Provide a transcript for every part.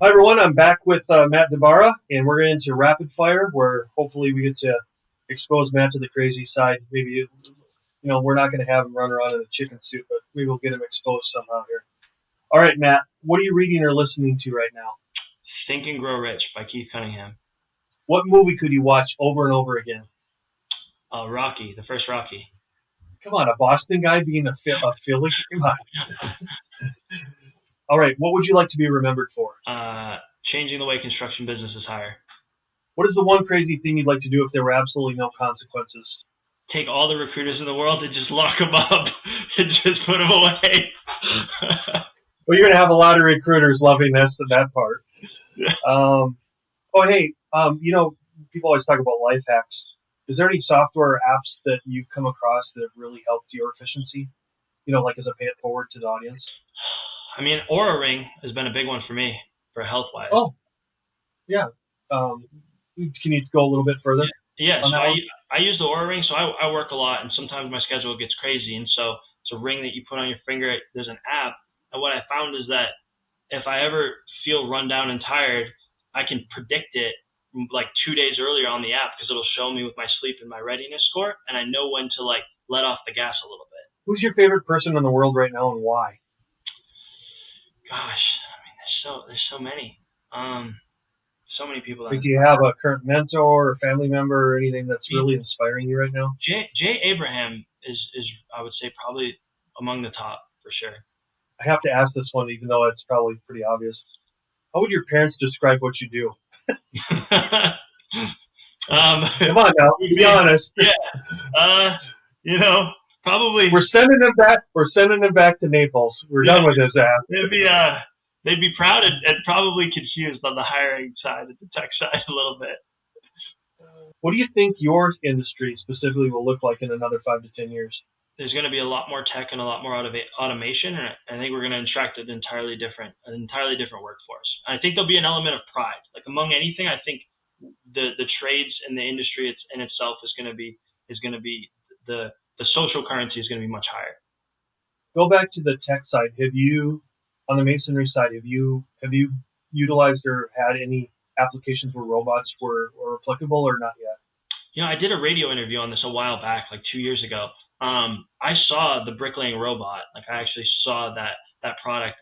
Hi, everyone. I'm back with Matt DiBara, and we're into rapid fire, where hopefully we get to expose Matt to the crazy side. Maybe, we're not going to have him run around in a chicken suit, but maybe we'll get him exposed somehow here. All right, Matt, what are you reading or listening to right now? Think and Grow Rich by Keith Cunningham. What movie could you watch over and over again? Rocky, the first Rocky. Come on, a Boston guy being a Philly? Come on. All right, what would you like to be remembered for? Changing the way construction businesses hire. What is the one crazy thing you'd like to do if there were absolutely no consequences? Take all the recruiters in the world and just lock them up and just put them away. Well, you're going to have a lot of recruiters loving that part. People always talk about life hacks. Is there any software or apps that you've come across that have really helped your efficiency? Like as a pay it forward to the audience? I mean, Aura Ring has been a big one for me for health-wise. Oh, yeah. Can you go a little bit further? Yeah. So I use the Aura Ring. So I work a lot, and sometimes my schedule gets crazy. And so it's a ring that you put on your finger. There's an app. And what I found is that if I ever feel run down and tired, I can predict it like 2 days earlier on the app because it'll show me with my sleep and my readiness score. And I know when to let off the gas a little bit. Who's your favorite person in the world right now and why? Gosh, I mean, there's so many. So many people. Do you have a current mentor or family member or anything that's really inspiring you right now? Jay Abraham is I would say probably among the top for sure. I have to ask this one, even though it's probably pretty obvious. How would your parents describe what you do? Come on now, be honest. Yeah. Probably. We're sending him back. We're sending him back to Naples. We're done with his ass. They'd be proud and probably confused on the hiring side and the tech side a little bit. What do you think your industry specifically will look like in another 5 to 10 years? There's going to be a lot more tech and a lot more automation, and I think we're going to attract an entirely different workforce. I think there'll be an element of pride. Like among anything, I think the trades and the industry in itself is going to be the social currency is going to be much higher. Go back to the tech side. On the masonry side, have you utilized or had any applications where robots were applicable or not yet? I did a radio interview on this a while back, like 2 years ago. I saw the bricklaying robot. Like I actually saw that product,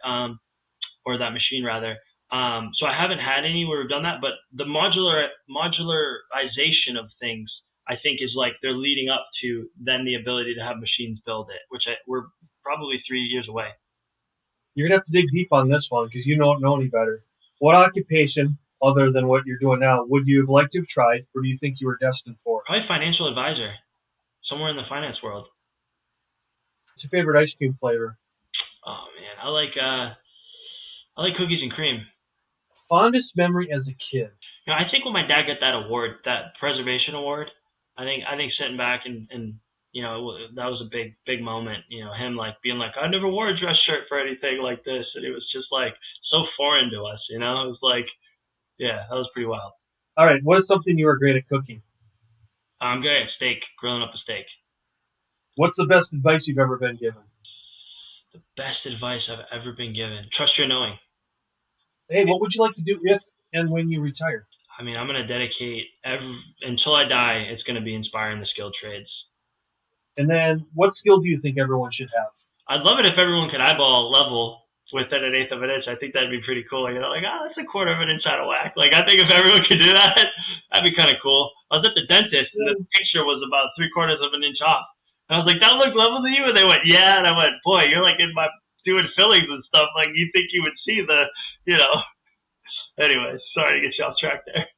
or that machine rather. So I haven't had any where we've done that, but the modularization of things, I think, is like they're leading up to then the ability to have machines build it, which we're probably 3 years away. You're going to have to dig deep on this one because you don't know any better. What occupation, other than what you're doing now, would you have liked to have tried, or do you think you were destined for? Probably financial advisor, somewhere in the finance world. What's your favorite ice cream flavor? Oh man, I like cookies and cream. Fondest memory as a kid? I think when my dad got that award, that preservation award, I think sitting back and that was a big moment. Him being like, I never wore a dress shirt for anything like this, and it was just so foreign to us. It was that was pretty wild. All right, what is something you are great at cooking? I'm good at grilling up a steak. What's the best advice you've ever been given? The best advice I've ever been given: trust your knowing. Hey, what would you like to do if and when you retire? I mean, I'm going to dedicate until I die. It's going to be inspiring the skilled trades. And then, what skill do you think everyone should have? I'd love it if everyone could eyeball level within an eighth of an inch. I think that'd be pretty cool. That's a quarter of an inch out of whack. I think if everyone could do that, that'd be kind of cool. I was at the dentist, and the picture was about 3/4 of an inch off. And I was like, that looked level to you? And they went, yeah. And I went, boy, you're doing fillings and stuff. You think you would see Anyway, sorry to get you off track there.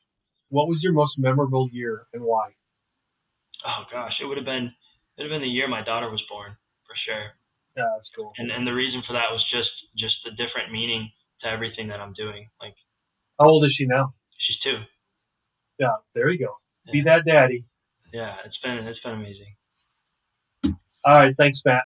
What was your most memorable year and why? Oh gosh, it would have been the year my daughter was born, for sure. Yeah, that's cool. And the reason for that was just the different meaning to everything that I'm doing. How old is she now? She's 2. Yeah, there you go. Yeah. Be that daddy. Yeah, it's been amazing. All right, thanks, Matt.